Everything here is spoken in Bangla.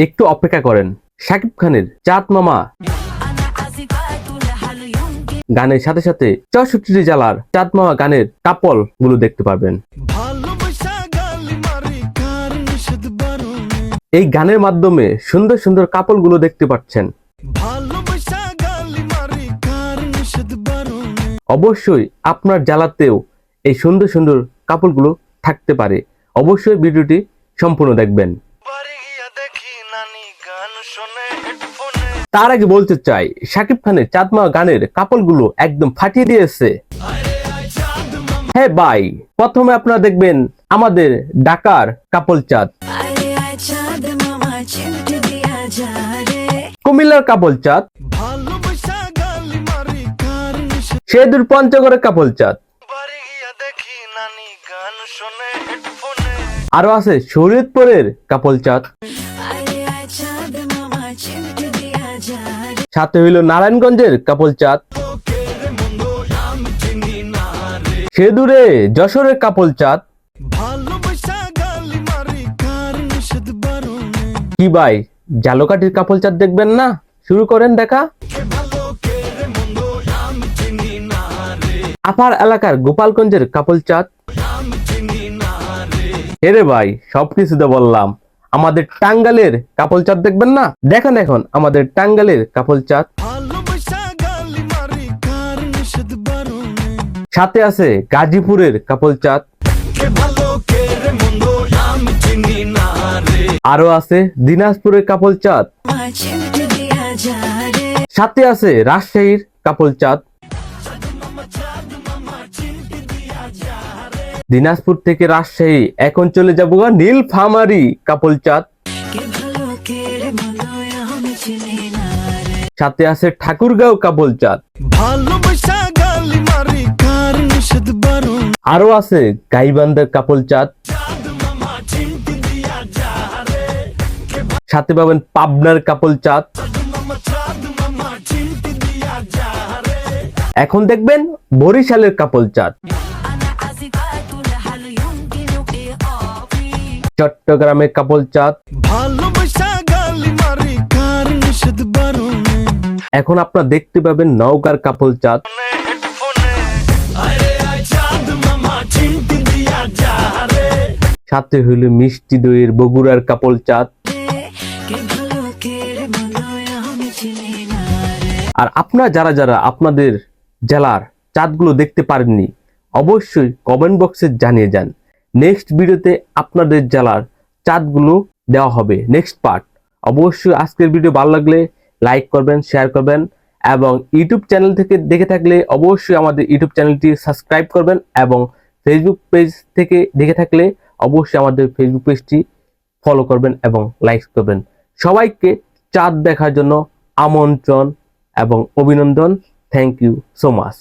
একটু অপেক্ষা করেন। শাকিব খানের চাঁদ মামা গানের সাথে সাথে 64 জেলার চাঁদ মামা গানের কাপল গুলো দেখতে পাবেন। এই গানের মাধ্যমে সুন্দর সুন্দর কাপল গুলো দেখতে পাচ্ছেন। অবশ্যই আপনার জেলাতেও এই সুন্দর সুন্দর কাপল গুলো থাকতে পারে। অবশ্যই ভিডিওটি সম্পূর্ণ দেখবেন। তার আগে বলতে চাই, শাকিব খানের চাঁদ মামা গানের কাপল গুলো একদম ফাটিয়ে দিয়েছে। হ্যাঁ ভাই, প্রথমে আপনারা দেখবেন আমাদের ঢাকার কাপল চাঁদ, কুমিল্লার কাপল চাঁদ, সেদুর পঞ্চগড়ের কাপল চাঁদ, আরো আছে শরীয়তপুরের কাপল চাঁদ, সাথে হইল নারায়ণগঞ্জের কাপল চাঁদ, সেদুরে যশোরের কাপল চাঁদ। কি ভাই, জালকাঠির কাপল চাঁদ দেখবেন না? শুরু করেন দেখা। আপার এলাকার গোপালগঞ্জের কাপল চাঁদ। এরে ভাই, সবকিছু তো বললাম। আমাদের টাঙ্গাইলের কাপল চাঁদ দেখবেন না? দেখেন এখন আমাদের টাঙ্গাইলের কাপল চাঁদ। সাথে আছে গাজীপুরের কাপল চাঁদ, আরো আছে দিনাজপুরের কাপল চাঁদ, সাথে আছে রাজশাহীর কাপল চাঁদ। দিনাজপুর থেকে রাজশাহী এখন চলে যাবো নীলফামারী কাপল চাঁদ। সাথে আছে ঠাকুরগাঁও কাপল চাঁদ, আরো আছে গাইবান্ধার কাপল চাঁদ, সাথে পাবেন পাবনার কাপল চাঁদ। এখন দেখবেন বরিশালের কাপল চাঁদ, চট্টগ্রামের কাপল চাঁদ। এখন আপনারা দেখতে পাবেন নওগাঁর কাপল চাঁদ, সাথে হইল মিষ্টি দইয়ের বগুড়ার কাপল চাঁদ। আর আপনারা যারা যারা আপনাদের জেলার চাঁদগুলো দেখতে পারেননি, অবশ্যই কমেন্ট বক্সে জানিয়ে যান। নেক্সট ভিডিওতে আপনাদের জেলার চাঁদগুলো দেওয়া হবে, নেক্সট পার্ট। অবশ্যই আজকের ভিডিও ভালো লাগলে লাইক করবেন, শেয়ার করবেন, এবং ইউটিউব চ্যানেল থেকে দেখে থাকলে অবশ্যই আমাদের ইউটিউব চ্যানেলটি সাবস্ক্রাইব করবেন, এবং ফেসবুক পেজ থেকে দেখে থাকলে অবশ্যই আমাদের ফেসবুক পেজটি ফলো করবেন এবং লাইক করবেন। সবাইকে চাঁদ দেখার জন্য আমন্ত্রণ এবং অভিনন্দন। Thank you so much.